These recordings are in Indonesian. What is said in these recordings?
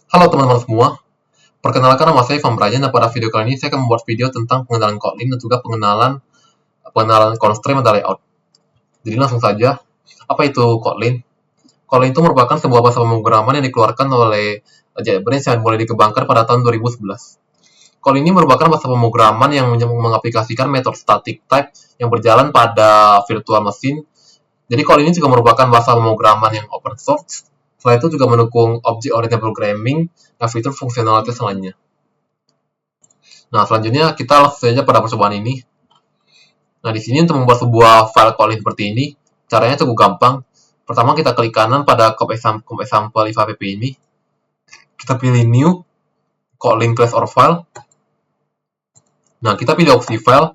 Halo teman-teman semua, perkenalkan nama saya Ivan Brian dan pada video kali ini saya akan membuat video tentang pengenalan Kotlin dan juga pengenalan constraint dan layout. Jadi langsung saja, apa itu Kotlin? Kotlin itu merupakan sebuah bahasa pemrograman yang dikeluarkan oleh JetBrains yang mulai dikembangkan pada tahun 2011. Kotlin ini merupakan bahasa pemrograman yang mengaplikasikan metode static type yang berjalan pada virtual machine. Jadi Kotlin ini juga merupakan bahasa pemrograman yang open source. Selain itu juga mendukung object-oriented programming dan fitur fungsionalitas lainnya. Nah, selanjutnya kita langsung saja pada percobaan ini. Nah, di sini untuk membuat sebuah file Kotlin seperti ini, caranya cukup gampang. Pertama, kita klik kanan pada copy example if.app ini. Kita pilih new, Kotlin class or file. Nah, kita pilih opsi file.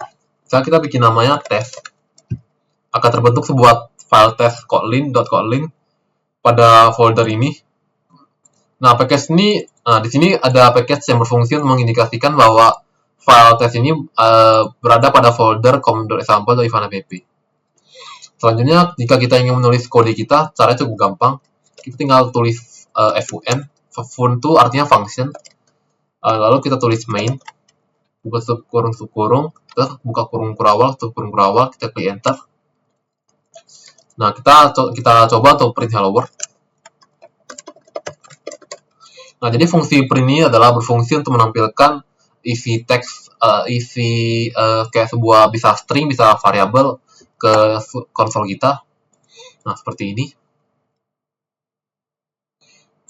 Sekarang kita bikin namanya test. Akan terbentuk sebuah file test kotlin.kotlin pada folder ini. Nah, package ini, di sini ada package yang berfungsi untuk mengindikasikan bahwa file test ini berada pada folder com.example.if.app. Selanjutnya, jika kita ingin menulis kode kita, caranya cukup gampang. Kita tinggal tulis fun. Fun itu artinya function. Lalu kita tulis main. Buka subkurung, terus buka kurung kurawal, kita klik enter. Nah, kita coba untuk print hello world. Nah, jadi fungsi print ini adalah berfungsi untuk menampilkan isi teks, kayak sebuah bisa string, bisa variabel ke konsol kita. Nah, seperti ini.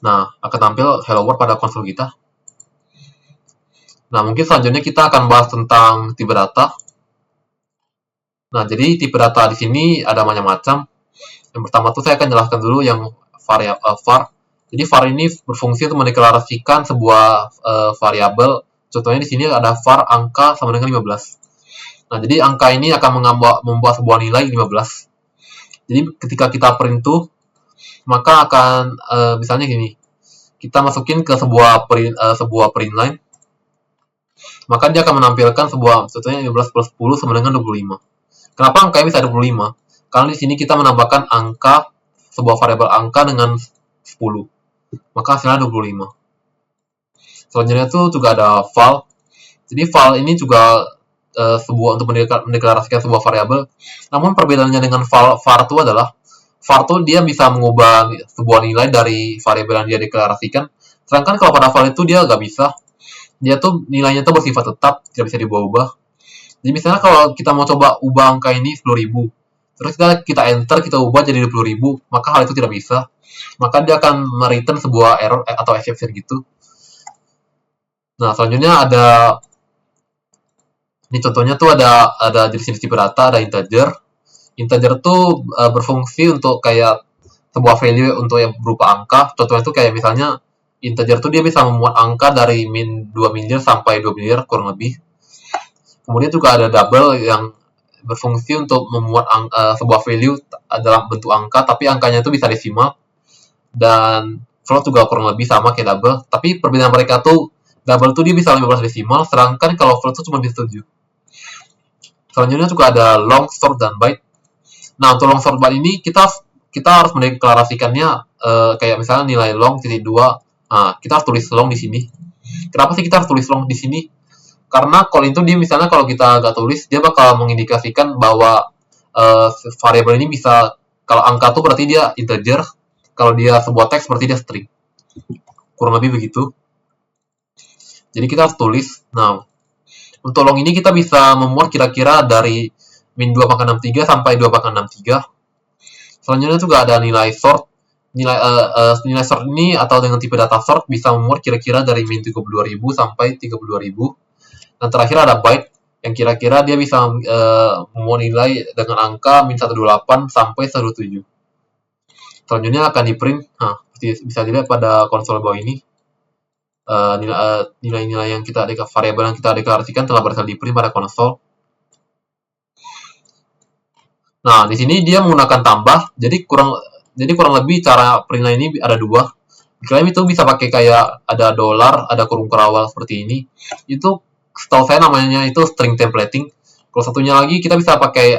Nah, akan tampil hello world pada konsol kita. Nah, mungkin selanjutnya kita akan bahas tentang tipe data. Nah, jadi tipe data di sini ada macam-macam. Yang pertama tuh saya akan jelaskan dulu yang var. Jadi var ini berfungsi untuk mendeklarasikan sebuah variabel. Contohnya di sini ada var angka sama dengan 15. Nah, jadi angka ini akan membuat sebuah nilai 15. Jadi ketika kita print tuh, maka akan misalnya gini. Kita masukin ke sebuah print line. Maka dia akan menampilkan sebuah, contohnya 15 plus 10 sama dengan 25. Kenapa angkanya bisa 25? Karena di sini kita menambahkan angka, sebuah variabel angka dengan 10. Maka hasilnya 25. Selanjutnya itu juga ada val. Jadi val ini juga sebuah untuk mendeklarasikan sebuah variabel. Namun perbedaannya dengan var itu adalah var itu dia bisa mengubah sebuah nilai dari variabel yang dia deklarasikan. Sedangkan kalau pada val itu dia nggak bisa. Dia tuh nilainya tuh bersifat tetap, tidak bisa diubah-ubah. Jadi misalnya kalau kita mau coba ubah angka ini 10.000, terus kita enter, kita ubah jadi 20.000, maka hal itu tidak bisa. Maka dia akan mereturn sebuah error atau exception gitu. Nah, selanjutnya ada, ini contohnya tuh ada jenis tipe data, ada integer. Integer tuh berfungsi untuk kayak sebuah value untuk yang berupa angka. Contohnya tuh kayak misalnya integer tuh dia bisa memuat angka dari 2 miliar sampai 2 miliar kurang lebih. Kemudian juga ada double yang berfungsi untuk memuat sebuah value dalam bentuk angka, tapi angkanya itu bisa desimal. Dan float juga kurang lebih sama kayak double, tapi perbedaan mereka tuh double tuh dia bisa 15 desimal, sedangkan kalau float tuh cuma bisa 7. Selanjutnya juga ada long, short, dan byte. Nah, untuk long, short, byte ini kita harus mendeklarasikannya kayak misalnya nilai long titik 2. Nah, kita harus tulis long di sini. Kenapa sih kita harus tulis long di sini? Karena Kotlin itu dia misalnya kalau kita nggak tulis, dia bakal mengindikasikan bahwa variabel ini bisa, kalau angka tuh berarti dia integer, kalau dia sebuah teks berarti dia string. Kurang lebih begitu. Jadi kita harus tulis. Nah, untuk long ini kita bisa memuat kira-kira dari min 2/63 sampai 2/63. Selanjutnya juga ada nilai sort. Nilai sort ini atau dengan tipe data sort bisa memuat kira-kira dari min 32.000 sampai 32.000. Dan terakhir ada byte yang kira-kira dia bisa memuat nilai dengan angka min 128 sampai 127. Selanjutnya akan di print. Nah, bisa dilihat pada konsol bawah ini. Nilai-nilai yang variabel yang kita deklarasikan telah berhasil di print pada konsol. Nah, di sini dia menggunakan tambah. Jadi kurang lebih cara print line ini ada dua. Klaim itu bisa pakai kayak ada dolar, ada kurung kerawal seperti ini. Itu setahu saya namanya itu string templating. Kalau satunya lagi kita bisa pakai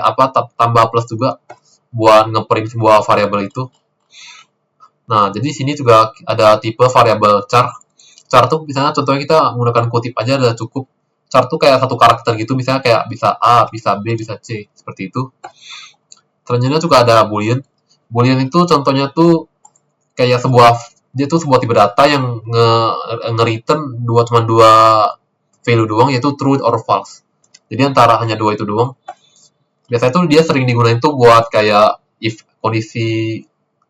tambah plus juga buat ngeprint sebuah variabel itu. Nah, jadi sini juga ada tipe variabel char. chart tuh misalnya contohnya kita menggunakan kutip aja udah cukup. Chart tuh kayak satu karakter gitu, misalnya kayak bisa A, bisa B, bisa C, seperti itu. Selanjutnya juga ada boolean. Boolean itu contohnya tuh kayak dia tuh sebuah tipe data yang nge-return cuma dua value doang, yaitu true or false. Jadi antara hanya dua itu doang. Biasanya tuh dia sering digunain tuh buat kayak if kondisi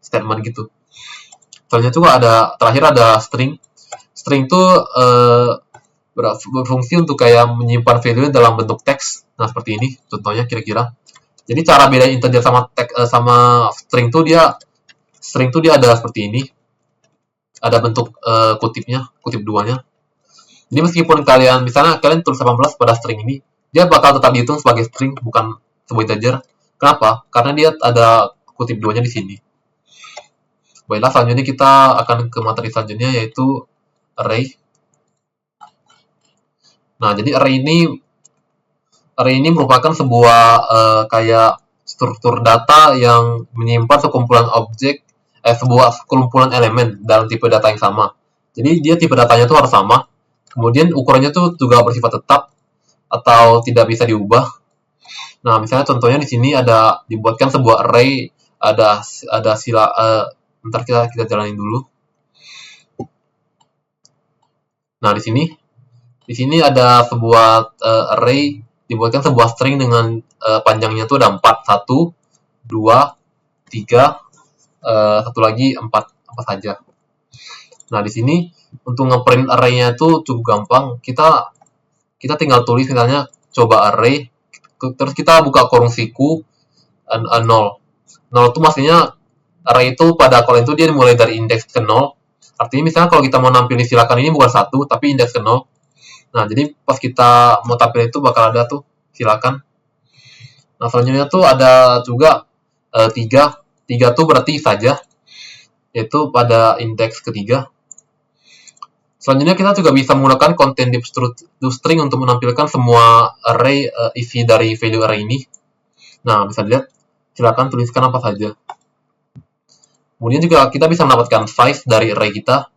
statement gitu. Selanjutnya juga terakhir ada string. String tuh berfungsi untuk kayak menyimpan value dalam bentuk teks. Nah, seperti ini contohnya kira-kira. Jadi cara beda integer sama string tuh dia ada seperti ini. Ada bentuk kutipnya, kutip duanya. Jadi meskipun misalnya kalian tulis 18 pada string ini, dia bakal tetap dihitung sebagai string, bukan sebuah integer. Kenapa? Karena dia ada kutip duanya di sini. Baiklah, selanjutnya kita akan ke materi selanjutnya, yaitu array. Nah, jadi array ini merupakan sebuah kayak struktur data yang menyimpan sekumpulan sebuah kumpulan elemen dalam tipe data yang sama. Jadi dia tipe datanya tuh harus sama. Kemudian ukurannya tuh juga bersifat tetap atau tidak bisa diubah. Nah, misalnya contohnya di sini dibuatkan sebuah array, ada sila bentar kita jalanin dulu. Nah, di sini ada sebuah array, dibuatkan sebuah string dengan panjangnya tuh ada 4, 1, 2, 3, satu lagi 4, apa saja. Nah, di sini untuk ngeprint array-nya itu cukup gampang. Kita tinggal tulis misalnya coba array, terus kita buka kurung siku 0. 0 itu maksudnya array itu pada kalau itu dia dimulai dari indeks ke 0. Artinya misalnya kalau kita mau nampilin silakan ini bukan 1 tapi indeks ke 0. Nah, jadi pas kita mau tampil itu bakal ada tuh silakan. Nah, selanjutnya tuh ada juga 3. 3 tuh berarti saja, yaitu pada indeks ketiga. Selanjutnya kita juga bisa menggunakan content deep string untuk menampilkan semua array isi dari value array ini. Nah, bisa dilihat, silakan tuliskan apa saja. Kemudian juga kita bisa mendapatkan size dari array kita.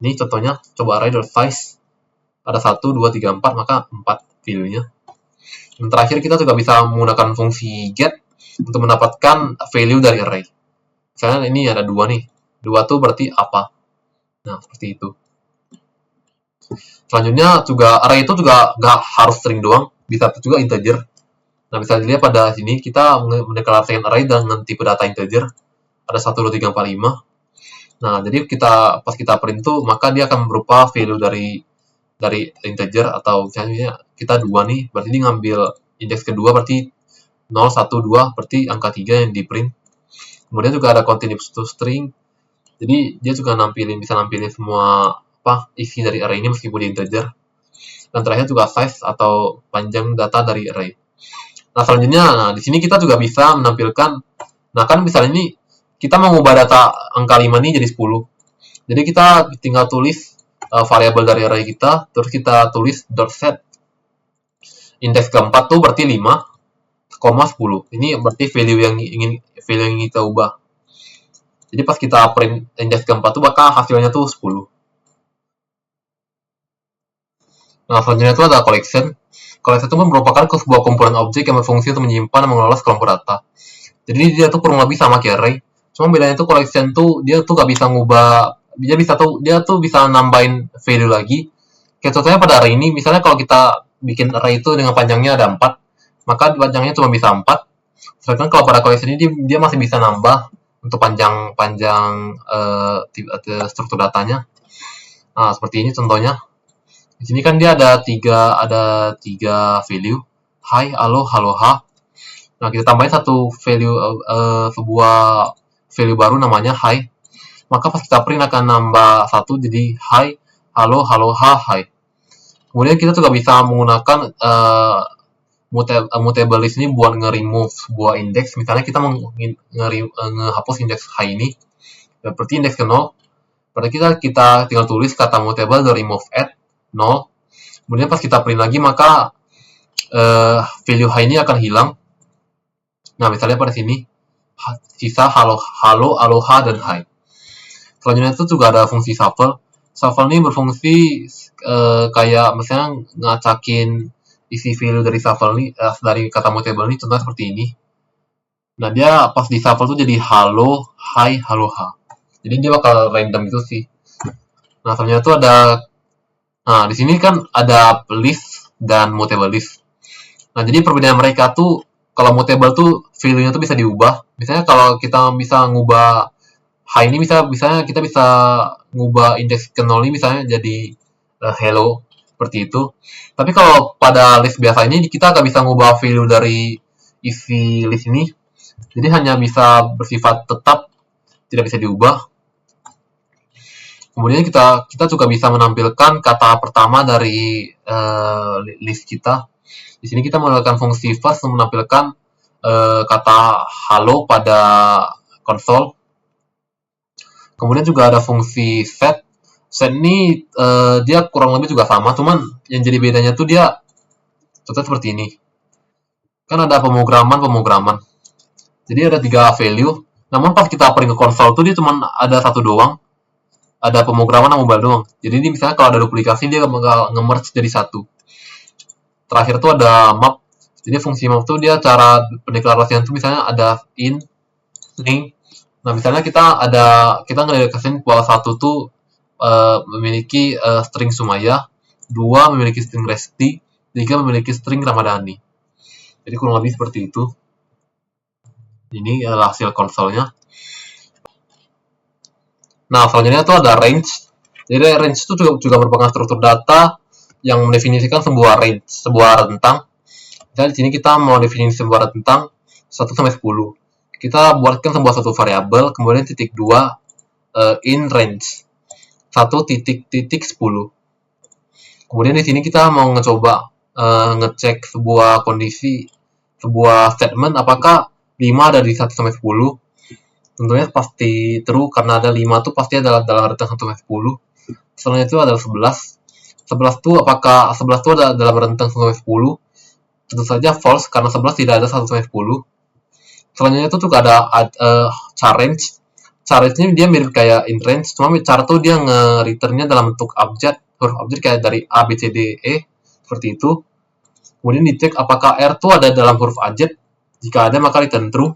Ini contohnya, coba array.size. Ada 1, 2, 3, 4, maka 4 value-nya. Dan terakhir kita juga bisa menggunakan fungsi get untuk mendapatkan value dari array. Misalnya ini ada 2 nih. 2 tuh berarti apa? Nah, seperti itu. Selanjutnya juga array itu juga nggak harus string doang, bisa juga integer. Nah, bisa dilihat pada sini kita mendeklarasikan array dengan tipe data integer. Ada 1, 2, 3, 4, 5. Nah, jadi pas kita print tuh, maka dia akan berupa value dari integer, atau misalnya kita 2 nih, berarti ini ngambil indeks kedua, berarti 0, 1, 2, berarti angka 3 yang di print. Kemudian juga ada continuous to string, jadi dia juga bisa nampilin semua isi dari array ini meskipun di integer. Dan terakhir juga size atau panjang data dari array. Nah, selanjutnya, di sini kita juga bisa menampilkan, nah kan misalnya ini kita mau mengubah data angka 5 ini jadi 10. Jadi kita tinggal tulis variabel dari array kita, terus kita tulis .set indeks keempat tuh berarti 5, 10. Ini berarti value yang kita ubah. Jadi pas kita print indeks keempat tuh bakal hasilnya tuh 10. Nah, selanjutnya itu ada collection. Collection itu merupakan sebuah komponen objek yang berfungsi untuk menyimpan dan mengelola sekelompok data. Jadi dia tuh kurang lebih sama kayak array. Cuma bedanya tuh collection tuh dia tuh gak bisa ngubah, dia tuh bisa nambahin value lagi. Kayak contohnya pada array ini, misalnya kalau kita bikin array itu dengan panjangnya ada 4, maka panjangnya cuma bisa 4. Sedangkan kalau pada collection ini dia masih bisa nambah untuk panjang struktur datanya. Nah, seperti ini contohnya. Di sini kan dia ada tiga value, hi, halo, ha. Nah, kita tambahin satu value, sebuah value baru namanya hi. Maka pas kita print akan nambah 1 jadi hi, halo, ha, hi. Kemudian kita juga bisa menggunakan mutable list ini buat nge-remove sebuah indeks. Misalnya kita mau ngehapus indeks hi ini, berarti indeks ke 0. Berarti kita tinggal tulis kata mutable dari remove at 0. Kemudian pas kita print lagi, maka value hi ini akan hilang. Nah, misalnya pada sini sisa halo, aloha, dan hi. Selanjutnya itu juga ada fungsi shuffle. Shuffle ini berfungsi kayak misalnya ngacakin isi value dari shuffle ini, dari kata mutable ini, contohnya seperti ini. Nah, dia pas di shuffle tuh jadi halo, hi, halo, ha. Jadi dia bakal random gitu sih. Nah, selanjutnya tuh ada, nah di sini kan ada list dan mutable list. Nah, jadi perbedaan mereka tuh, kalau mutable tuh value-nya tuh bisa diubah. Misalnya kalau kita bisa ngubah hi ini misalnya kita bisa ngubah indeks ke 0 ini misalnya jadi hello seperti itu. Tapi kalau pada list biasa ini kita nggak bisa ngubah value dari isi list ini. Jadi hanya bisa bersifat tetap, tidak bisa diubah. Kemudian kita juga bisa menampilkan kata pertama dari list kita. Di sini kita menggunakan fungsi first untuk menampilkan kata halo pada konsol. Kemudian juga ada fungsi set. Set ini dia kurang lebih juga sama, cuman yang jadi bedanya tuh dia contohnya seperti ini. Kan ada pemrograman. Jadi ada 3 value, namun pas kita print ke konsol tuh dia cuma ada satu doang. Ada pemrograman sama mobile doang. Jadi ini misalnya kalau ada duplikasi dia bakal nge-merge jadi satu. Terakhir tuh ada map. Jadi fungsi map tuh dia cara pendeklarasian tuh misalnya ada in, string. Nah, misalnya kita ngedeklarasiin bahwa satu tuh memiliki string Sumaya, 2 memiliki string Resti, 3 memiliki string Ramadhani. Jadi kurang lebih seperti itu. Ini adalah hasil konsolnya. Nah, selanjutnya itu ada range. Jadi range itu juga merupakan struktur data yang mendefinisikan sebuah range, sebuah rentang. Misalnya di sini kita mau definisi sebuah rentang 1 sampai 10. Kita buatkan sebuah satu variabel, kemudian titik 2 in range 1 titik 10. Kemudian di sini kita mau ngecek sebuah kondisi, sebuah statement apakah 5 ada di 1 sampai 10. Tentunya pasti true karena ada 5 tuh pasti adalah dalam rentang 1 sampai 10. Selanjutnya itu adalah 11. 11 tuh apakah 11 tuh ada dalam rentang 1 sampai 10? Tentu saja false karena 11 tidak ada 1 sampai 10. Selanjutnya itu juga ada char range. Char range ini dia mirip kayak in range, cuma char tuh dia nge-returnnya dalam bentuk abjad, huruf abjad kayak dari A, B, C, D, E seperti itu. Kemudian dicek apakah R tuh ada dalam huruf abjad. Jika ada maka return true.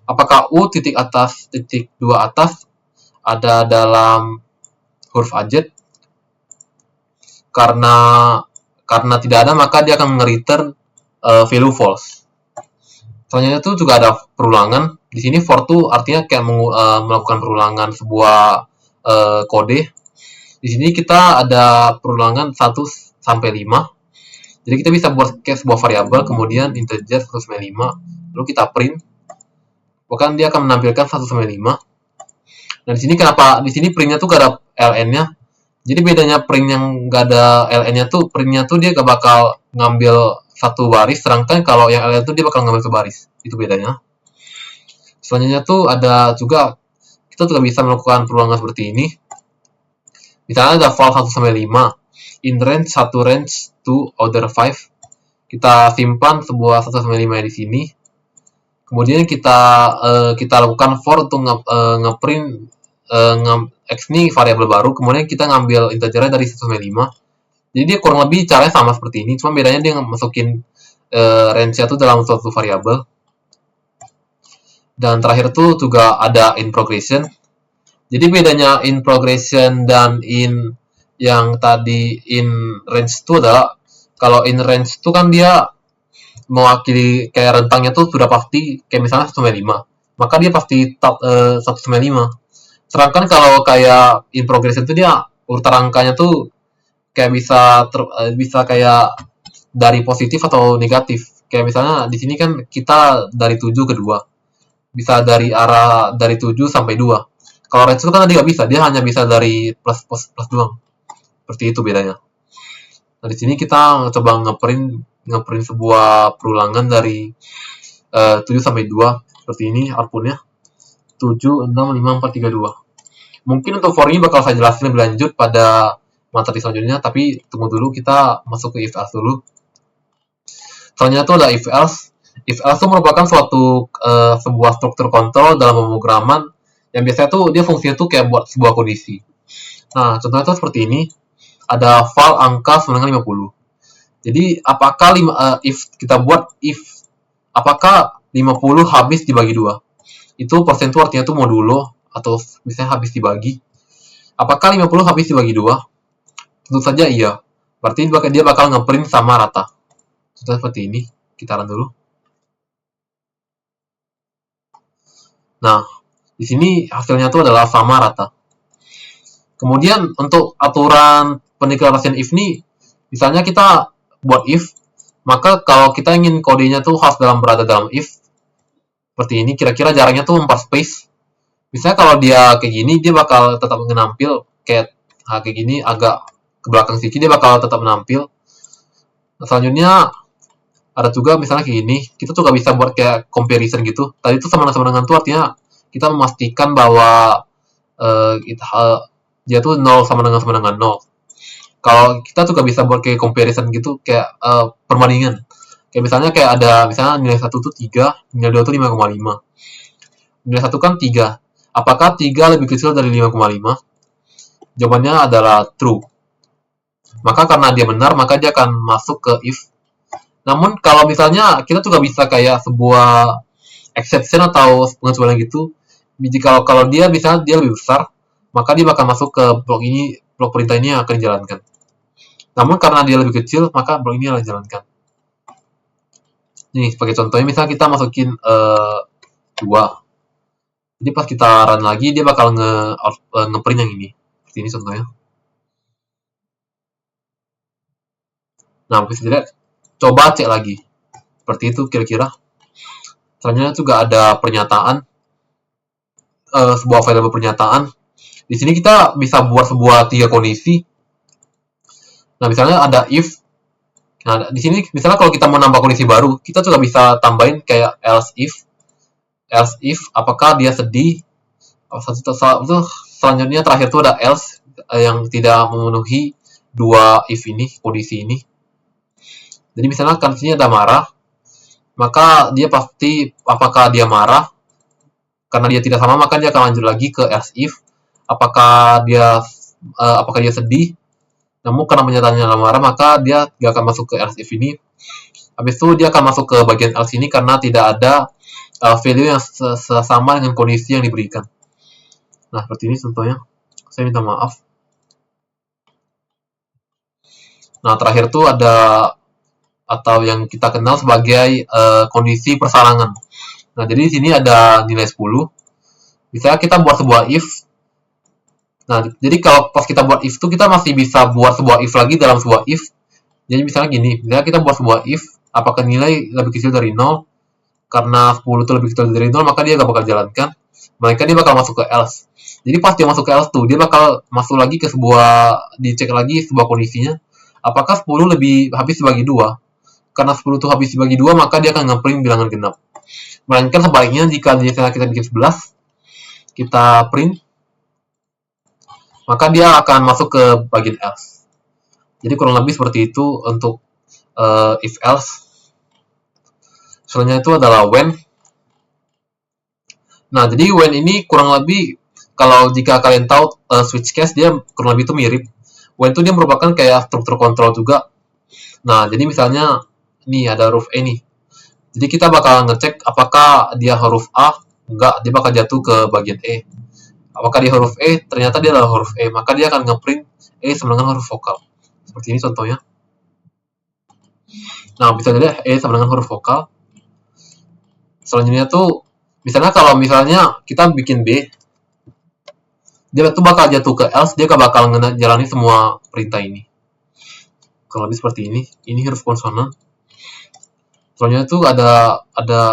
Apakah U titik atas titik 2 atas ada dalam huruf abjad? Karena tidak ada maka dia akan nge-return value false. Selanjutnya itu juga ada perulangan. Di sini for tuh artinya kayak melakukan perulangan sebuah kode. Di sini kita ada perulangan 1 sampai 5. Jadi kita bisa buat kayak sebuah variabel, kemudian integer 1 sampai 5, lalu kita print. Bahkan dia akan menampilkan 1 sampai 5. Nah, di sini kenapa di sini printnya tuh gak ada ln-nya? Jadi bedanya print yang gak ada ln-nya tuh, printnya tuh dia gak bakal ngambil satu baris, sedangkan kalau yang ln tuh dia bakal ngambil satu baris. Itu bedanya. Selanjutnya tuh ada juga, kita juga bisa melakukan perulangan seperti ini. Misalnya ada val 1 sampai 5, in range 1 range to order 5. Kita simpan sebuah 1 sampai 5 di sini. Kemudian kita lakukan for untuk ngeprint x ini variabel baru, kemudian kita ngambil integernya dari 1 sampai 5. Jadi dia kurang lebih caranya sama seperti ini, cuma bedanya dia masukin range-nya itu dalam suatu variabel. Dan terakhir tuh juga ada in progression. Jadi bedanya in progression dan in yang tadi in range itu adalah kalau in range itu kan dia mewakili kayak rentangnya tuh sudah pasti kayak misalnya 1 sampai 5. Maka dia pasti 1 sampai 5. Sedangkan kalau kayak in progression itu dia urutan angkanya tuh kayak bisa kayak dari positif atau negatif. Kayak misalnya di sini kan kita dari 7 ke 2. Bisa dari 7 sampai 2. Kalau range itu kan tadi nggak bisa, dia hanya bisa dari plus doang. Seperti itu bedanya. Nah, di sini kita coba ngeprint sebuah perulangan dari 7 sampai 2 seperti ini outputnya 7, 6, 5, 4, 3, 2. Mungkin untuk for ini bakal saya jelasin lebih lanjut pada materi selanjutnya, tapi tunggu dulu, kita masuk ke if else dulu. Selanjutnya itu ada if else. If else itu merupakan sebuah struktur kontrol dalam pemrograman yang biasanya tuh dia fungsinya tuh kayak buat sebuah kondisi. Nah, contohnya itu seperti ini. Ada val angka sama dengan 50. Jadi, apakah if kita buat if apakah 50 habis dibagi 2? Itu persen itu artinya itu modulo atau misalnya habis dibagi. Apakah 50 habis dibagi 2? Tentu saja iya. Berarti dia bakal ngeprint sama rata. Contohnya seperti ini. Kita run dulu. Nah, di sini hasilnya itu adalah sama rata. Kemudian untuk aturan pendeklarasian if nih, misalnya kita buat if, maka kalau kita ingin kodenya tuh harus berada dalam if, seperti ini, kira-kira jaraknya tuh 4 space. Misalnya kalau dia kayak gini, dia bakal tetap menampil kayak gini, agak ke belakang sedikit, dia bakal tetap menampil. Selanjutnya ada juga misalnya kayak gini, kita tuh gak bisa buat kayak comparison gitu. Tadi itu sama dengan tuh artinya kita memastikan bahwa dia tuh 0 sama dengan 0. Kalau kita tuh gak bisa buat kayak comparison gitu, kayak perbandingan. Kayak misalnya kayak ada misalnya nilai 1 tuh 3, nilai 2 tuh 5,5. Nilai 1 kan 3. Apakah 3 lebih kecil dari 5,5? Jawabannya adalah true. Maka karena dia benar, maka dia akan masuk ke if. Namun kalau misalnya kita tuh gak bisa kayak sebuah exception atau pengecualian gitu, jika kalau dia misalnya dia lebih besar, maka dia bakal masuk ke blok ini, blok perintah ini yang akan dijalankan. Namun karena dia lebih kecil, maka blok ini akan dijalankan. Nih, sebagai contohnya, misalnya kita masukin 2. Jadi pas kita run lagi, dia bakal ngeprint yang ini. Seperti ini contohnya. Nah, bisa dilihat, coba cek lagi. Seperti itu kira-kira. Selanjutnya juga ada pernyataan. Sebuah variabel pernyataan. Di sini kita bisa buat sebuah 3 kondisi. Nah, misalnya ada if. Nah, di sini misalnya kalau kita mau nambah kondisi baru, kita juga bisa tambahin kayak else if. Else if, apakah dia sedih? Selanjutnya terakhir itu ada else yang tidak memenuhi 2 if ini, kondisi ini. Jadi misalnya kan sini ada marah, maka dia pasti apakah dia marah? Karena dia tidak sama, maka dia akan lanjut lagi ke else if. Apakah dia sedih? Namun karena pernyataannya marah, maka dia gak akan masuk ke else if ini. Habis itu dia akan masuk ke bagian else ini karena tidak ada value yang sama dengan kondisi yang diberikan. Nah, seperti ini contohnya. Saya minta maaf. Nah, terakhir tuh ada atau yang kita kenal sebagai kondisi persarangan. Nah, jadi di sini ada nilai 10. Misalnya kita buat sebuah if. Nah, jadi kalau pas kita buat if itu kita masih bisa buat sebuah if lagi dalam sebuah if. Jadi misalnya gini, misalnya kita buat sebuah if, apakah nilai lebih kecil dari 0? Karena 10 itu lebih kecil dari 0, maka dia gak bakal jalankan. Maka dia bakal masuk ke else. Jadi pas dia masuk ke else tuh, dia bakal masuk lagi ke dicek lagi sebuah kondisinya. Apakah 10 lebih habis dibagi 2? Karena 10 itu habis dibagi 2, maka dia akan ngeprint bilangan genap. Melainkan sebaliknya, jika kita bikin 11, kita print, maka dia akan masuk ke bagian else. Jadi kurang lebih seperti itu untuk if else. Selanjutnya itu adalah when. Nah, jadi when ini kurang lebih, kalau jika kalian tahu switch case, dia kurang lebih itu mirip. When itu dia merupakan kayak struktur kontrol juga. Nah, jadi misalnya, nih ada huruf E nih. Jadi kita bakal ngecek apakah dia huruf A, enggak, dia bakal jatuh ke bagian E. Apakah dia huruf E, ternyata dia adalah huruf E, maka dia akan ngeprint E sama dengan huruf vokal. Seperti ini contohnya. Nah, bisa dilihat E sama dengan huruf vokal. Selanjutnya tuh, misalnya kalau misalnya kita bikin B, dia tuh bakal jatuh ke else, dia bakal jalani semua perintah ini. Kalau lebih seperti ini. Ini huruf konsonan. Selanjutnya tuh ada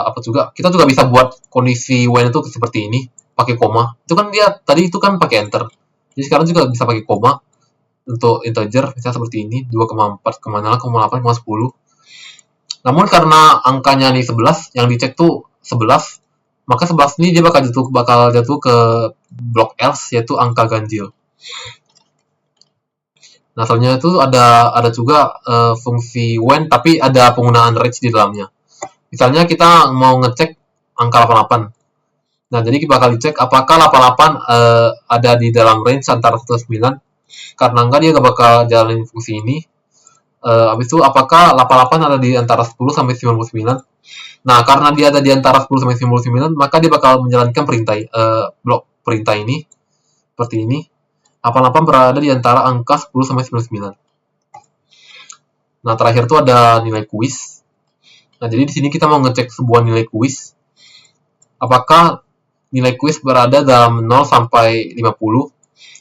apa juga? Kita juga bisa buat kondisi when itu seperti ini, pakai koma. Itu kan dia tadi itu kan pakai enter. Jadi sekarang juga bisa pakai koma untuk integer, misalnya seperti ini, 2,4, 8, 10. Namun karena angkanya nih 11, yang dicek tuh 11, maka 11 ini dia bakal jatuh ke blok else, yaitu angka ganjil. Nah, selanjutnya itu ada juga fungsi when, tapi ada penggunaan range di dalamnya. Misalnya kita mau ngecek angka 88. Nah, jadi kita bakal dicek apakah 88 ada di dalam range antara 1 9 Karena enggak, dia gak bakal jalanin fungsi ini. Habis itu, apakah 88 ada di antara 10 sampai 99? Nah, karena dia ada di antara 10 sampai 99, maka dia bakal menjalankan blok perintah ini seperti ini. 88 berada di antara angka 10 sampai 99. Nah, terakhir itu ada nilai kuis. Nah, jadi di sini kita mau ngecek sebuah nilai kuis. Apakah nilai kuis berada dalam 0 sampai 50?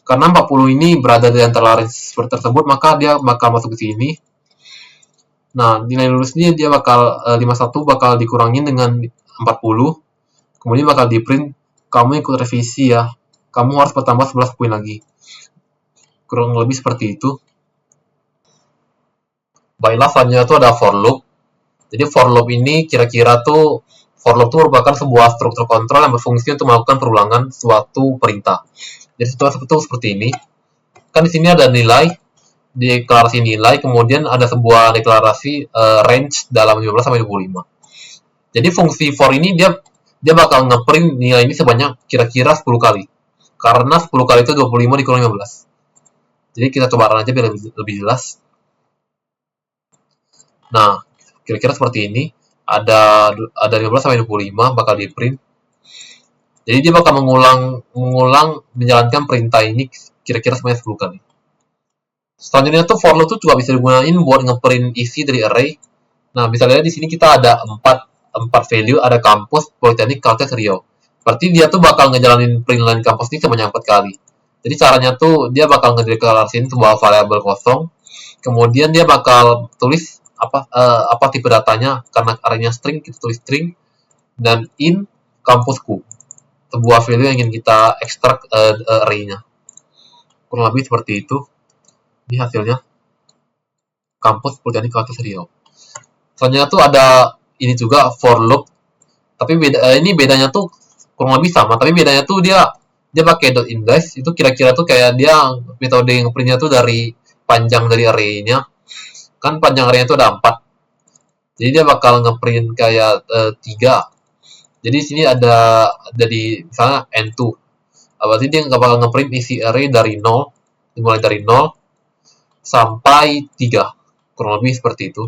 Karena 40 ini berada di antara range tersebut, maka dia bakal masuk ke sini. Nah, nilai lulusnya dia bakal 51 bakal dikurangin dengan 40. Kemudian bakal di print, kamu ikut revisi ya. Kamu harus bertambah 11 poin lagi. Kurang lebih seperti itu. Baiklah, selanjutnya itu ada for loop. Jadi for loop ini kira-kira tuh, for loop itu merupakan sebuah struktur kontrol yang berfungsi untuk melakukan perulangan suatu perintah. Jadi situasi itu seperti ini. Kan di sini ada nilai, deklarasi nilai, kemudian ada sebuah deklarasi range dalam 15 sampai 25. Jadi fungsi for ini dia bakal ngeprint nilai ini sebanyak kira-kira 10 kali. Karena 10 kali itu 25 dikurang 15. Jadi kita coba run aja biar lebih jelas. Nah, kira-kira seperti ini. Ada 15 sampai 25 bakal di print. Jadi dia bakal mengulang menjalankan perintah ini kira-kira sebanyak 10 kali. Selanjutnya tuh for loop tuh juga bisa digunain buat ngeprint isi dari array. Nah, bisa lihat di sini kita ada 4 value, ada kampus, politeknik, Caltech, Riau. Berarti dia tuh bakal ngejalanin print line kampus ini sebanyak 4 kali. Jadi caranya tuh dia bakal ngedeklarasiin sebuah variabel kosong, kemudian dia bakal tulis apa tipe datanya, karena arraynya string, kita tulis string, dan in kampusku, sebuah value yang ingin kita ekstrak arraynya. Kurang lebih seperti itu. Ini hasilnya kampus Politeknik Caltech Riau. Selanjutnya tuh ada ini juga for loop, tapi ini bedanya tuh kurang lebih sama, tapi bedanya tuh dia pakai dot index. Itu kira-kira tuh kayak dia metode yang printnya tuh dari panjang dari array-nya. Kan panjang array-nya tuh ada 4. Jadi dia bakal ngeprint kayak 3. Jadi sini ada di misalnya n2. Berarti dia nggak bakal ngeprint isi array dari 0, dimulai dari 0 sampai 3. Kurang lebih seperti itu.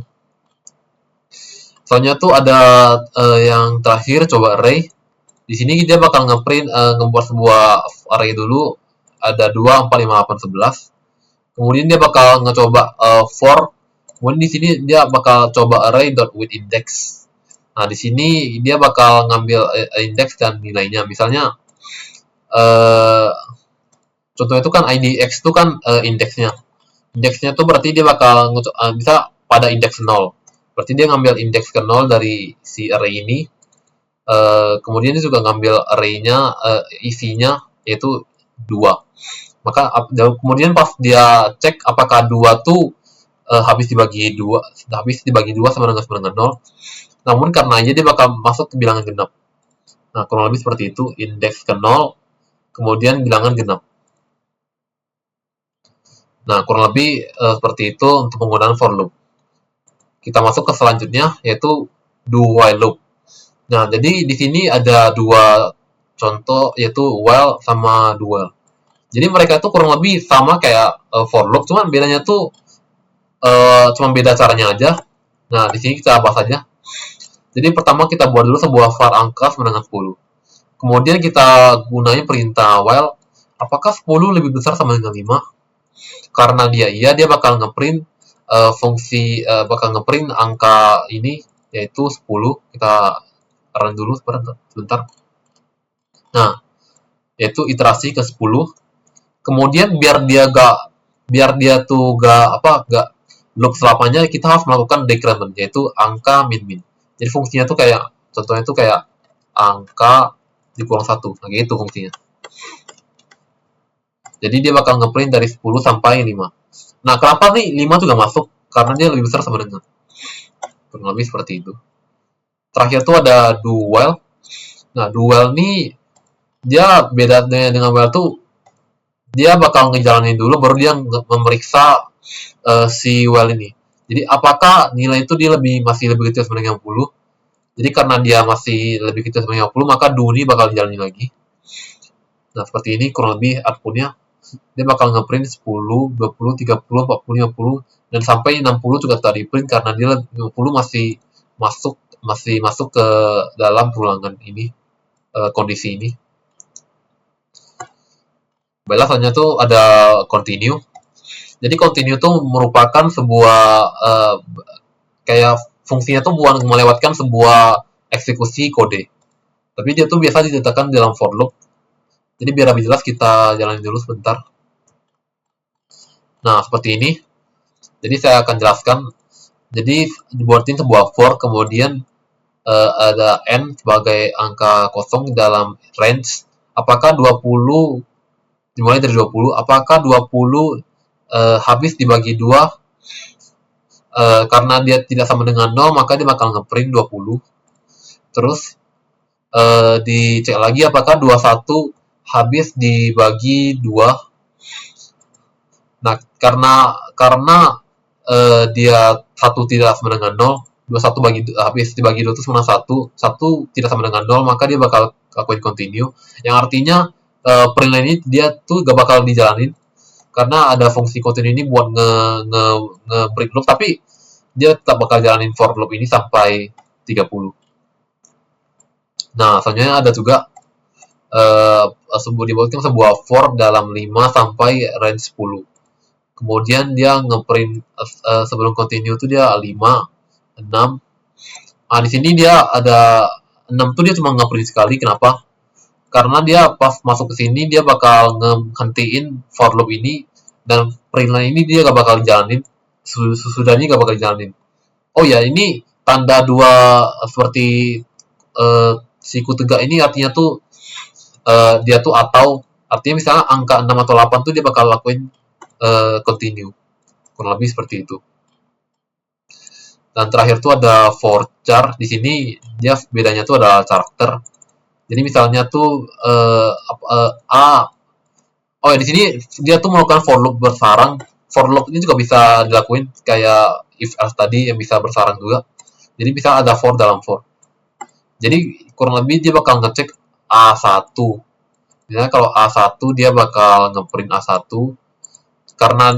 Soalnya tuh ada yang terakhir, coba array. Di sini dia bakal ngeprint, ngebuat sebuah array dulu. Ada 2, 4, 5, 8, 11. Kemudian dia bakal ngecoba for. Kemudian di sini dia bakal coba array.withIndex. Nah, di sini dia bakal ngambil index dan nilainya. Misalnya, contohnya itu kan IDX itu kan indeksnya. Indeksnya tuh berarti dia bakal bisa pada indeks 0. Berarti dia ngambil indeks ke 0 dari si array ini. Kemudian dia juga ngambil array-nya, isinya yaitu 2. Maka kemudian pas dia cek apakah 2 tuh habis dibagi 2 sama dengan 0. Namun karena aja dia bakal masuk ke bilangan genap. Nah, kurang lebih seperti itu, indeks ke 0, kemudian bilangan genap. Nah, kurang lebih seperti itu untuk penggunaan for loop. Kita masuk ke selanjutnya, yaitu do while loop. Nah, jadi di sini ada 2 contoh, yaitu while sama do while. Jadi mereka itu kurang lebih sama kayak for loop, cuman bedanya tuh cuma beda caranya aja. Nah, di sini kita bahas aja. Jadi pertama kita buat dulu sebuah var angka sama dengan 10. Kemudian kita gunain perintah while, apakah 10 lebih besar sama dengan 5? Karena dia bakal ngeprint bakal ngeprint angka ini, yaitu 10. Kita run dulu sebentar. Nah, yaitu iterasi ke 10. Kemudian biar dia tuh gak loop selamanya, kita harus melakukan decrement, yaitu angka min-min. Jadi fungsinya tuh kayak, contohnya tuh kayak angka dikurang 1. Nah, gitu fungsinya. Jadi dia bakal ngeprint dari 10 sampai 5. Nah, kenapa nih 5 juga masuk? Karena dia lebih besar sama dengan. Kurang lebih seperti itu. Terakhir tuh ada do while. Nah, do while nih dia beda dengan while tuh, dia bakal ngejalanin dulu baru dia memeriksa si while ini. Jadi apakah nilai itu dia masih lebih kecil sama dengan 50? Jadi karena dia masih lebih kecil sama dengan 50, maka do ini bakal dijalanin lagi. Nah, seperti ini kurang lebih outputnya. dia bakal ngeprint 10, 20, 30, 40, 50, dan sampai 60 juga tak di print karena dia 50 masih masuk ke dalam ruangan ini, kondisi ini. Baiklah, selanjutnya tuh ada continue. Jadi continue tuh merupakan sebuah kayak fungsinya tuh buat melewatkan sebuah eksekusi kode. Tapi dia tuh biasa diletakkan dalam for loop. Jadi biar lebih jelas kita jalanin dulu sebentar. Nah, seperti ini. Jadi saya akan jelaskan. Jadi dibuatin sebuah for, kemudian ada n sebagai angka kosong dalam range. Apakah 20 dimulai dari 20? Apakah 20 habis dibagi 2? Karena dia tidak sama dengan 0, maka dia bakal ngeprint 20. Terus dicek lagi apakah 21 habis dibagi 2. Nah, karena dia 1 tidak sama dengan 0, 21 habis dibagi 2 itu sama 1 tidak sama dengan 0, maka dia bakal lakuin continue, yang artinya print line ini dia tuh gak bakal dijalanin karena ada fungsi continue ini buat nge-break loop, tapi dia tetap bakal jalanin for loop ini sampai 30. Nah, selanjutnya ada juga dibuatkan sebuah for dalam 5 sampai range 10. Kemudian dia ngeprint sebelum continue itu dia 5, 6. Nah, di sini dia ada 6 tuh dia cuma ngeprint sekali. Kenapa? Karena dia pas masuk ke sini dia bakal ngehentiin for loop ini, dan print line ini dia gak bakal jalanin. Sesudahnya gak bakal jalanin. Oh ya, ini tanda 2 seperti siku tegak ini artinya tuh dia tuh atau artinya misalnya angka 6 atau 8 tuh dia bakal lakuin continue. Kurang lebih seperti itu. Dan terakhir tuh ada for char. Di sini dia bedanya tuh adalah karakter. Jadi misalnya tuh oh ya, di sini dia tuh melakukan for loop bersarang. For loop ini juga bisa dilakuin kayak if else tadi yang bisa bersarang juga. Jadi bisa ada for dalam for. Jadi kurang lebih dia bakal ngecek A1. Misalnya kalau A1 dia bakal ngeprint A1 karena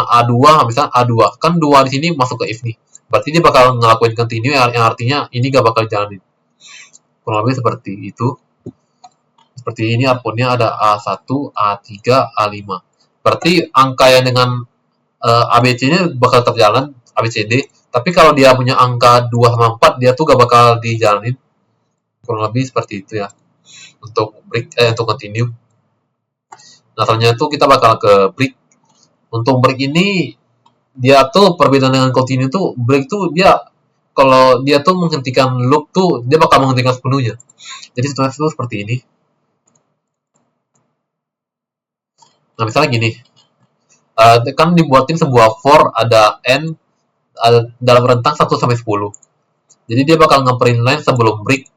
A2, misalnya A2 kan 2 di sini masuk ke if nih. Berarti dia bakal ngelakuin continue yang artinya ini gak bakal jalanin. Kurang lebih seperti itu. Seperti ini outputnya ada A1, A3, A5. Berarti angka yang dengan ABC ini bakal tetap jalan, ABCD. Tapi kalau dia punya angka 2 sama 4, dia tuh gak bakal dijalanin. Kurang lebih seperti itu ya. Untuk break, untuk continue. Nah, selanjutnya tuh kita bakal ke break. Untuk break ini, dia tuh perbedaan dengan continue tuh, break tuh dia kalau dia tuh menghentikan loop tuh dia bakal menghentikan sepenuhnya. Jadi situasi itu seperti ini. Nah, misalnya gini, kan dibuatin sebuah for ada n dalam rentang 1 sampai 10. Jadi dia bakal ngeprint line sebelum break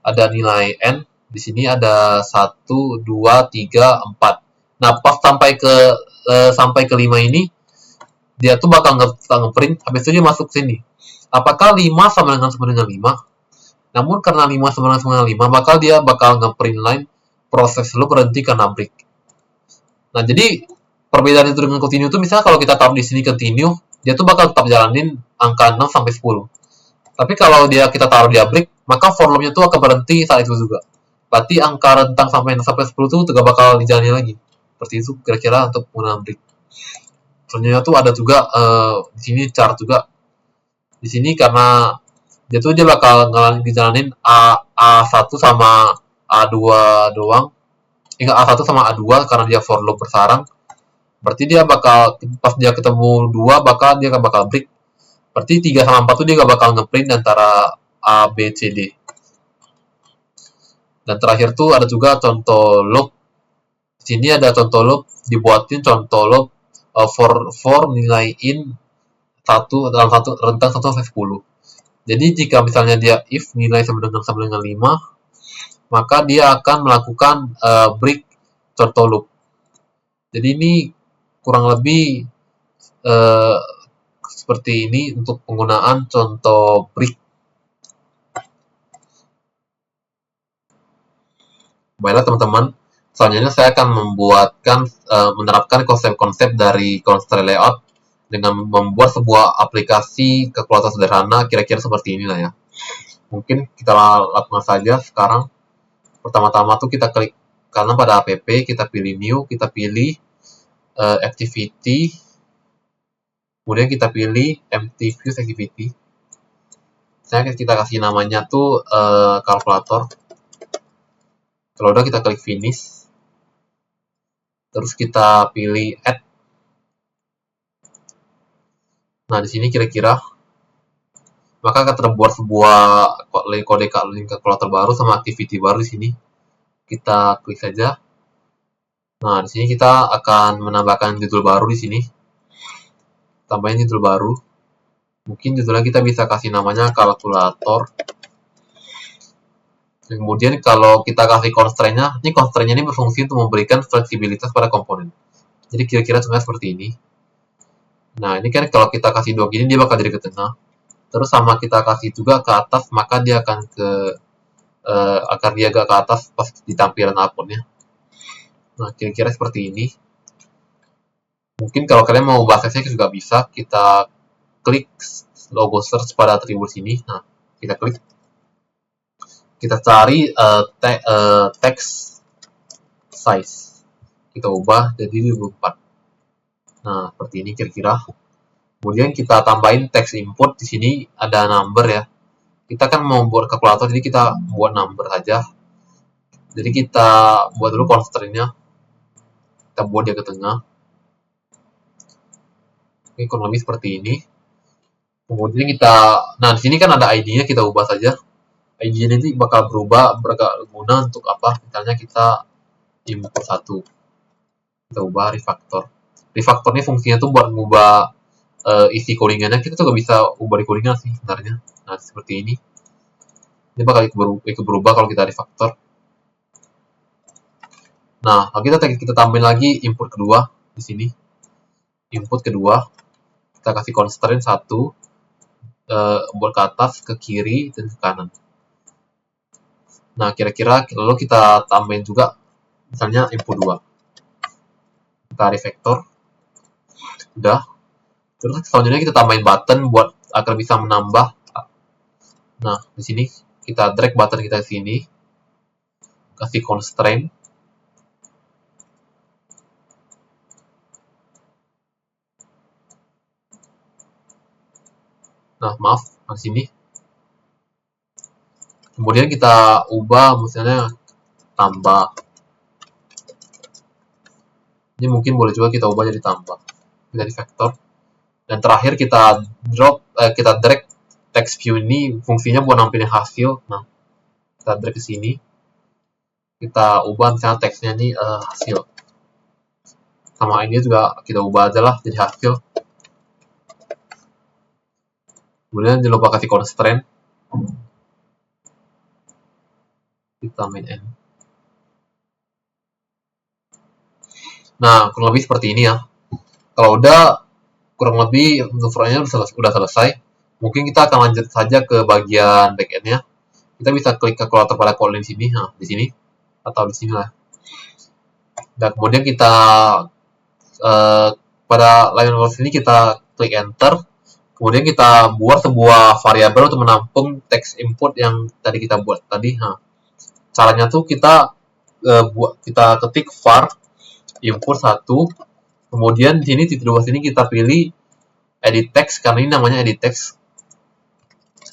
ada nilai n. Di sini ada 1, 2, 3, 4. Nah, pas sampai ke 5 ini dia tuh bakal ngeprint, habis itu dia masuk sini. Apakah 5 sama dengan 5? Namun karena 5 sama dengan 5, maka dia bakal ngeprint line proses lu berhenti karena break. Nah, jadi perbedaan itu dengan continue itu misalnya kalau kita taruh di sini continue, dia tuh bakal tetap jalanin angka 6 sampai 10. Tapi kalau kita taruh di break, maka for loop-nya tuh akan berhenti saat itu juga. Berarti angka rentang sampai 6 sampai 10 tuh tidak bakal dijalani lagi. Seperti itu kira-kira untuk penggunaan break. Selanjutnya tuh ada juga di sini chart juga. Di sini karena dia bakal dijalanin A1 sama A2 doang. Hingga A1 sama A2 karena dia for loop bersarang. Berarti dia bakal pas dia ketemu 2 dia bakal break. Berarti 3 sama 4 tuh dia gak bakal ngeprint antara A, B, C, D. Dan terakhir tuh ada juga contoh loop. Di sini ada contoh loop, dibuatin contoh loop for nilai in dalam rentang 1 sampai 10. Jadi jika misalnya dia if nilai sama dengan 5, maka dia akan melakukan break contoh loop. Jadi ini kurang lebih seperti ini untuk penggunaan contoh break. Baiklah teman-teman, Selanjutnya saya akan menerapkan konsep-konsep dari constraint layout dengan membuat sebuah aplikasi kalkulator sederhana kira-kira seperti inilah ya. Mungkin kita lakukan saja sekarang. Pertama-tama tuh kita klik kanan pada app, kita pilih new, kita pilih activity, kemudian kita pilih empty view activity. Kita kasih namanya tuh kalkulator. Kalau udah kita klik finish, terus kita pilih add. Nah di sini kira-kira maka akan terbuat sebuah kode kalkulator baru sama activity baru di sini. Kita klik saja. Nah di sini kita akan menambahkan judul baru di sini. Tambahin judul baru. Mungkin judulnya kita bisa kasih namanya kalkulator. Kemudian kalau kita kasih constraint-nya, ini constraint-nya ini berfungsi untuk memberikan fleksibilitas pada komponen. Jadi kira-kira sebenarnya seperti ini. Nah ini kan kalau kita kasih dua gini dia bakal jadi ke tengah. Terus sama kita kasih juga ke atas, maka dia akan agar dia agak ke atas pas di tampilan output-nya. Nah kira-kira seperti ini. Mungkin kalau kalian mau bahas teksnya juga bisa. Kita klik logo search pada atribut sini. Nah kita klik. Kita cari text size. Kita ubah jadi 24. Nah, seperti ini kira-kira. Kemudian kita tambahin text input. Di sini ada number ya. Kita kan mau buat kalkulator, jadi kita buat number aja. Jadi kita buat dulu constraint-nya. Kita buat dia ke tengah. Ini kurang lebih seperti ini. Kemudian nah di sini kan ada ID-nya, kita ubah saja. ID ini bakal berguna untuk apa? Misalnya kita import 1. Kita ubah refactor. Refactor ini fungsinya tuh buat mengubah isi codingannya. Kita juga bisa ubah di codingan sih sebenarnya. Nah, seperti ini. Ini bakal berubah kalau kita refactor. Nah, kita tambahin lagi input kedua di sini. Input kedua. Kita kasih constraint 1 buat ke atas, ke kiri, dan ke kanan. Nah, kira-kira lalu kita tambahin juga misalnya input 2. Kita refactor. Udah. Terus selanjutnya kita tambahin button buat agar bisa menambah. Nah, di sini kita drag button kita ke sini. Kasih constraint. Nah, maaf, di sini. Kemudian kita ubah misalnya tambah. Ini mungkin boleh juga kita ubah jadi tambah. Kita refactor. Dan terakhir kita drag text view ini fungsinya buat nampilin hasil. Nah, kita drag ke sini. Kita ubah misalnya teksnya ini hasil. Sama ini juga kita ubah aja lah jadi hasil. Kemudian jangan lupa kasih constraint. Kita main end. Nah, kurang lebih seperti ini ya. Kalau udah kurang lebih untuk front-nya udah selesai, mungkin kita akan lanjut saja ke bagian back-end-nya. Kita bisa klik kalkulator pada Kotlin di sini, nah, di sini atau di sini lah. Dan kemudian kita pada line words ini kita klik enter. Kemudian kita buat sebuah variabel untuk menampung text input yang tadi kita buat tadi. Nah, caranya tuh kita ketik var import 1. Kemudian di sini titik dua sini kita pilih edit text karena ini namanya edit text.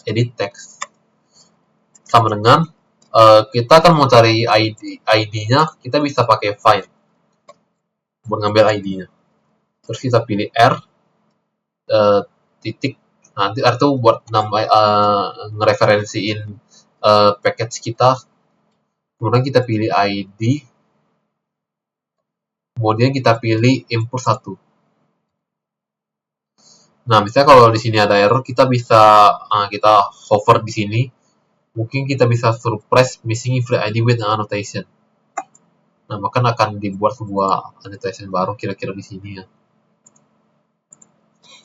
Edit text sama dengan kita akan mau cari ID-nya, kita bisa pakai find buat ngambil ID-nya. Terus kita pilih R titik, nanti R itu buat ngereferensiin package kita. Kemudian kita pilih ID, kemudian kita pilih import 1. Nah, misalnya kalau di sini ada error, kita bisa kita hover di sini. Mungkin kita bisa surprise missing every ID with an annotation. Nah, maka akan dibuat sebuah annotation baru kira-kira di sini ya.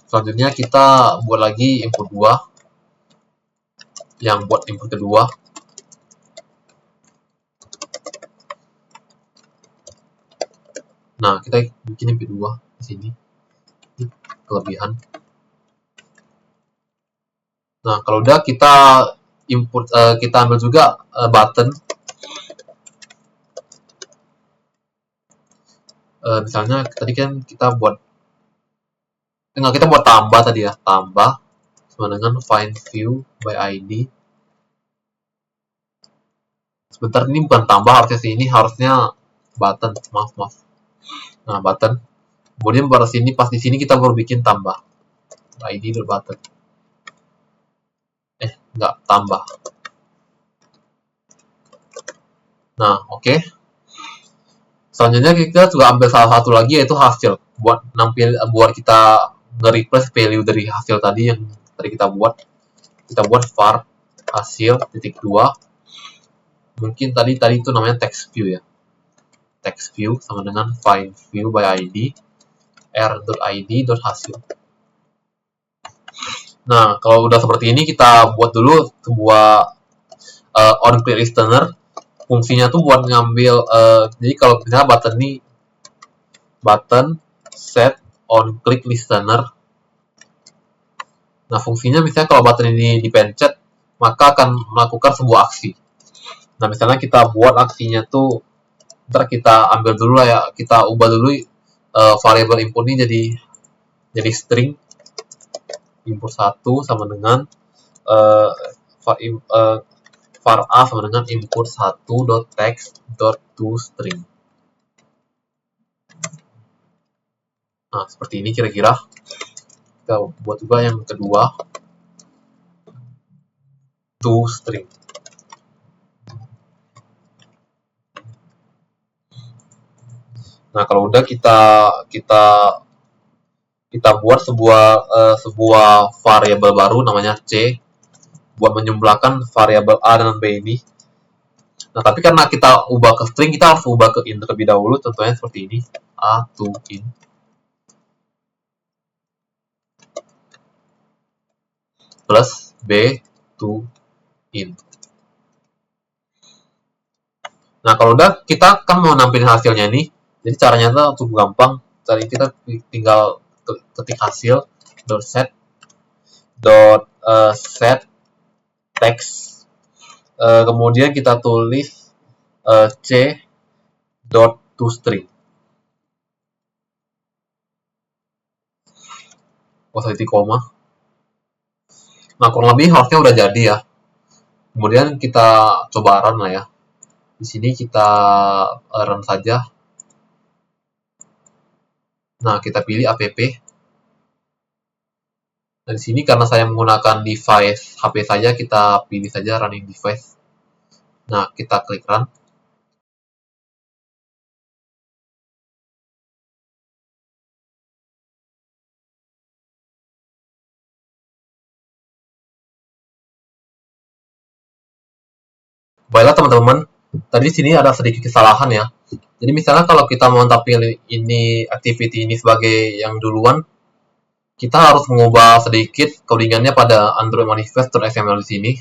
Selanjutnya kita buat lagi input 2. Yang buat input kedua. Nah, kita bikin MP2 di sini. Ini kelebihan. Nah, kalau udah kita import, kita ambil juga button. Misalnya tadi kan kita buat, enggak, kita buat tambah tadi ya, tambah sama dengan find view by ID. Sebentar, ini bukan tambah harusnya sih, ini harusnya button, maaf. Nah, button. Kemudian baru sini, pas di sini kita baru bikin tambah ID button. Enggak, tambah. Nah, oke. Selanjutnya kita juga ambil salah satu lagi, yaitu hasil. Buat kita nge-replace value dari hasil tadi yang tadi kita buat. Kita buat var hasil titik 2. Mungkin tadi itu namanya text view ya. Text view sama dengan find view by ID r.id.hasil. Nah, kalau udah seperti ini, kita buat dulu sebuah on-click listener. Fungsinya tuh buat ngambil, jadi kalau misalnya button ini, button set on-click listener. Nah, fungsinya misalnya kalau button ini dipencet, maka akan melakukan sebuah aksi. Nah, misalnya kita buat aksinya tuh, ntar kita ambil dulu lah ya, kita ubah dulu variable input ini jadi string. Import 1 sama dengan var a sama dengan import 1.text.toString. Nah, seperti ini kira-kira. Kita buat juga yang kedua, toString. Nah, kalau udah kita buat sebuah variabel baru namanya c buat menjumlahkan variabel a dan b ini. Nah, tapi karena kita ubah ke string, kita harus ubah ke int terlebih dahulu. Contohnya seperti ini, a to int plus b to int. Nah, kalau udah, kita kan mau nampilin hasilnya ini. Jadi caranya tuh cukup gampang. Tadi kita tinggal ketik hasil .set set text, kemudian kita tulis c toString. Posisi koma. Nah, kurang lebih harusnya udah jadi ya. Kemudian kita coba run lah ya. Di sini kita run saja. Nah, kita pilih app. Dan di sini karena saya menggunakan device HP saja, kita pilih saja running device. Nah, kita klik run. Baiklah teman-teman, tadi di sini ada sedikit kesalahan ya. Jadi misalnya kalau kita mau tampil ini activity ini sebagai yang duluan, kita harus mengubah sedikit codingannya pada Android Manifest.xml di sini.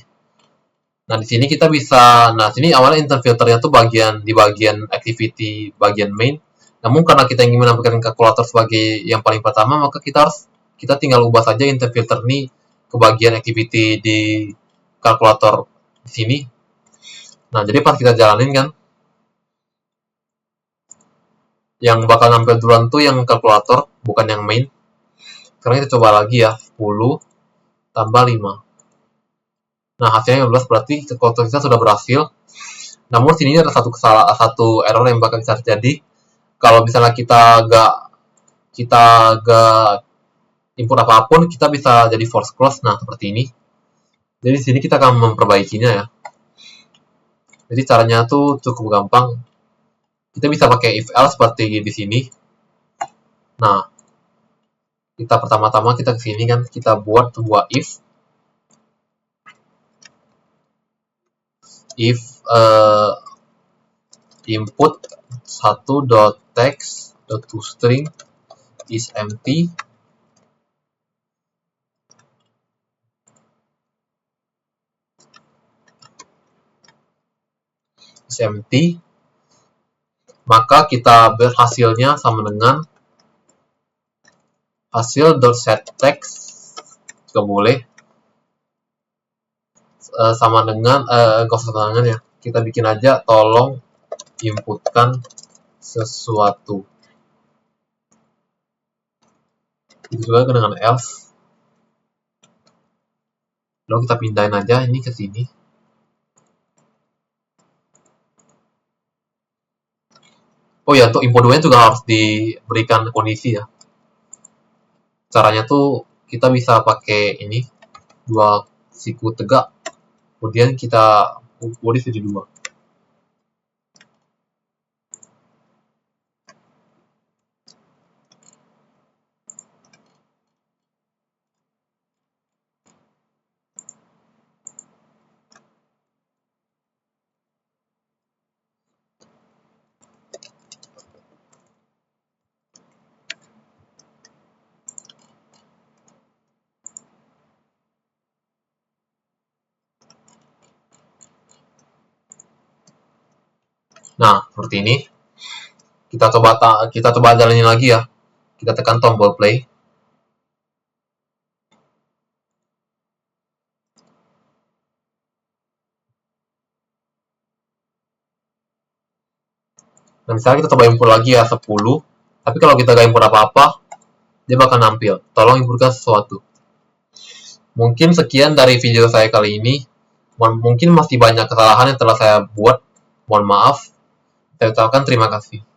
Nah, di sini kita bisa, nah sini awalnya intent filternya tuh di bagian activity, bagian main. Namun karena kita ingin menampilkan kalkulator sebagai yang paling pertama, maka kita tinggal ubah saja intent filter ini ke bagian activity di kalkulator di sini. Nah, jadi pas kita jalanin kan, yang bakal nampil duluan tuh yang kalkulator, bukan yang main. Sekarang kita coba lagi ya, 10 tambah 5. Nah, hasilnya 15, berarti kalkulator kita sudah berhasil. Namun sini ada satu error yang bakal bisa terjadi. Kalau misalnya kita gak input apapun, kita bisa jadi force close. Nah, seperti ini. Jadi di sini kita akan memperbaikinya ya. Jadi caranya tuh cukup gampang. Kita bisa pakai if else seperti di sini. Nah, kita pertama-tama kita ke sini kan, kita buat sebuah if input 1.text.toString is empty, maka kita berhasilnya sama dengan hasil.setText juga boleh, sama dengan nggak usah tangan ya, kita bikin aja tolong inputkan sesuatu. Itu juga dengan else. Lalu kita pindahin aja ini ke sini. Oh ya, untuk info 2 juga harus diberikan kondisi ya. Caranya tuh kita bisa pakai ini, dua siku tegak, kemudian kita body jadi 2. Nah, seperti ini. Kita coba jalanin lagi ya. Kita tekan tombol play. Nah, misalnya kita coba import lagi ya 10. Tapi kalau kita gak import apa-apa, dia bakal nampil. Tolong importkan sesuatu. Mungkin sekian dari video saya kali ini. Mungkin masih banyak kesalahan yang telah saya buat. Mohon maaf. Saya ucapkan terima kasih.